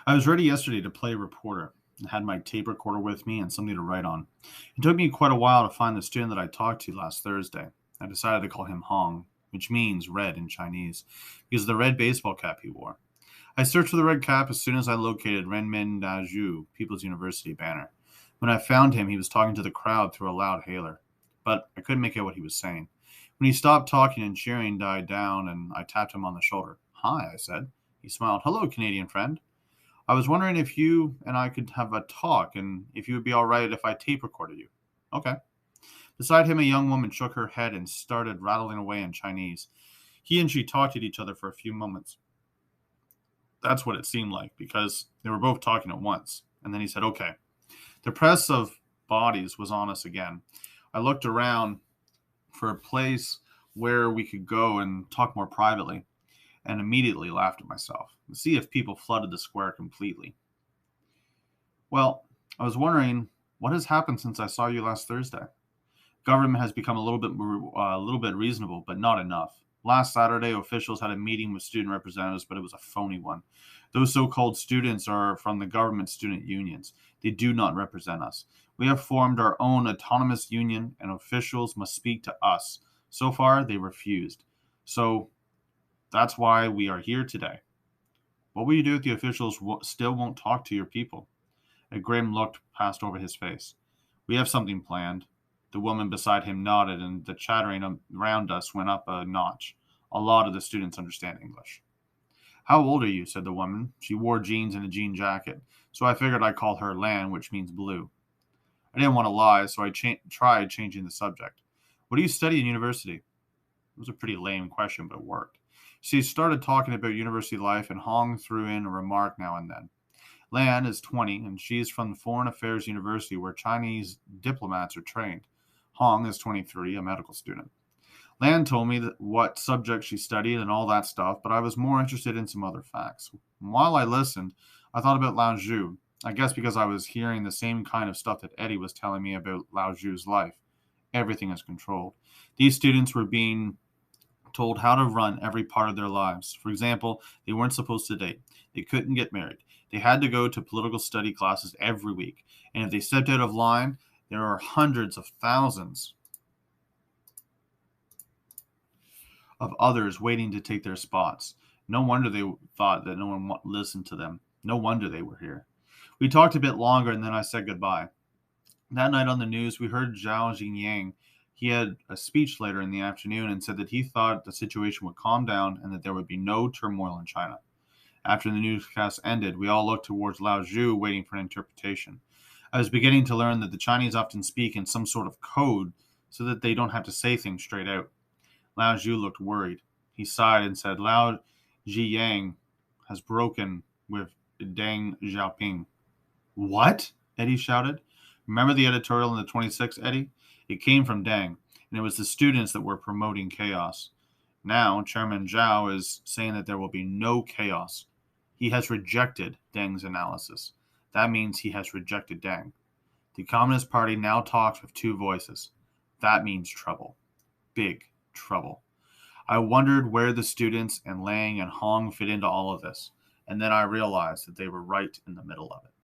I was ready yesterday to play reporter. I had my tape recorder with me and something to write on. It took me quite a while to find the student that I talked to last Thursday. I decided to call him Hong, which means red in Chinese, because of the red baseball cap he wore. I searched for the red cap as soon as I located Renmin Daju, People's University banner. When I found him, he was talking to the crowd through a loud hailer, but I couldn't make out what he was saying. When he stopped talking and cheering died down, and I tapped him on the shoulder. Hi, I said. He smiled. Hello, Canadian friend. I was wondering if you and I could have a talk and if you would be all right if I tape recorded you. Okay. Beside him, a young woman shook her head and started rattling away in Chinese. He and she talked at each other for a few moments. That's what it seemed like because they were both talking at once. And then he said, okay. The press of bodies was on us again. I looked around for a place where we could go and talk more privately and immediately laughed at myself to see if people flooded the square completely. Well, I was wondering what has happened since I saw you last Thursday. Government has become a little bit reasonable, but not enough. Last Saturday, officials had a meeting with student representatives, but it was a phony one. Those so-called students are from the government student unions. They do not represent us. We have formed our own autonomous union, and officials must speak to us. So far, they refused. So that's why we are here today. What will you do if the officials still won't talk to your people? A grim look passed over his face. We have something planned. The woman beside him nodded, and the chattering around us went up a notch. A lot of the students understand English. How old are you? Said the woman. She wore jeans and a jean jacket, so I figured I'd call her Lan, which means blue. I didn't want to lie, so I tried changing the subject. What do you study in university? It was a pretty lame question, but it worked. She started talking about university life, and Hong threw in a remark now and then. Lan is 20, and she is from the Foreign Affairs University, where Chinese diplomats are trained. Hong is 23, a medical student. Lan told me what subject she studied and all that stuff, but I was more interested in some other facts. While I listened, I thought about Lao Zhu. I guess because I was hearing the same kind of stuff that Eddie was telling me about Lao Zhu's life. Everything is controlled. These students were being told how to run every part of their lives. For example, they weren't supposed to date. They couldn't get married. They had to go to political study classes every week. And if they stepped out of line, there are hundreds of thousands of others waiting to take their spots. No wonder they thought that no one listened to them. No wonder they were here. We talked a bit longer and then I said goodbye. That night on the news, we heard Zhao Jingyang. He had a speech later in the afternoon and said that he thought the situation would calm down and that there would be no turmoil in China. After the newscast ended, we all looked towards Lao Zhu, waiting for an interpretation. I was beginning to learn that the Chinese often speak in some sort of code so that they don't have to say things straight out. Lao Zhu looked worried. He sighed and said, Lao Ziyang has broken with Deng Xiaoping. What? Eddie shouted. Remember the editorial in the 26th, Eddie? It came from Deng, and it was the students that were promoting chaos. Now, Chairman Zhao is saying that there will be no chaos. He has rejected Deng's analysis. That means he has rejected Deng. The Communist Party now talks with two voices. That means trouble. Big trouble. I wondered where the students and Lang and Hong fit into all of this, and then I realized that they were right in the middle of it.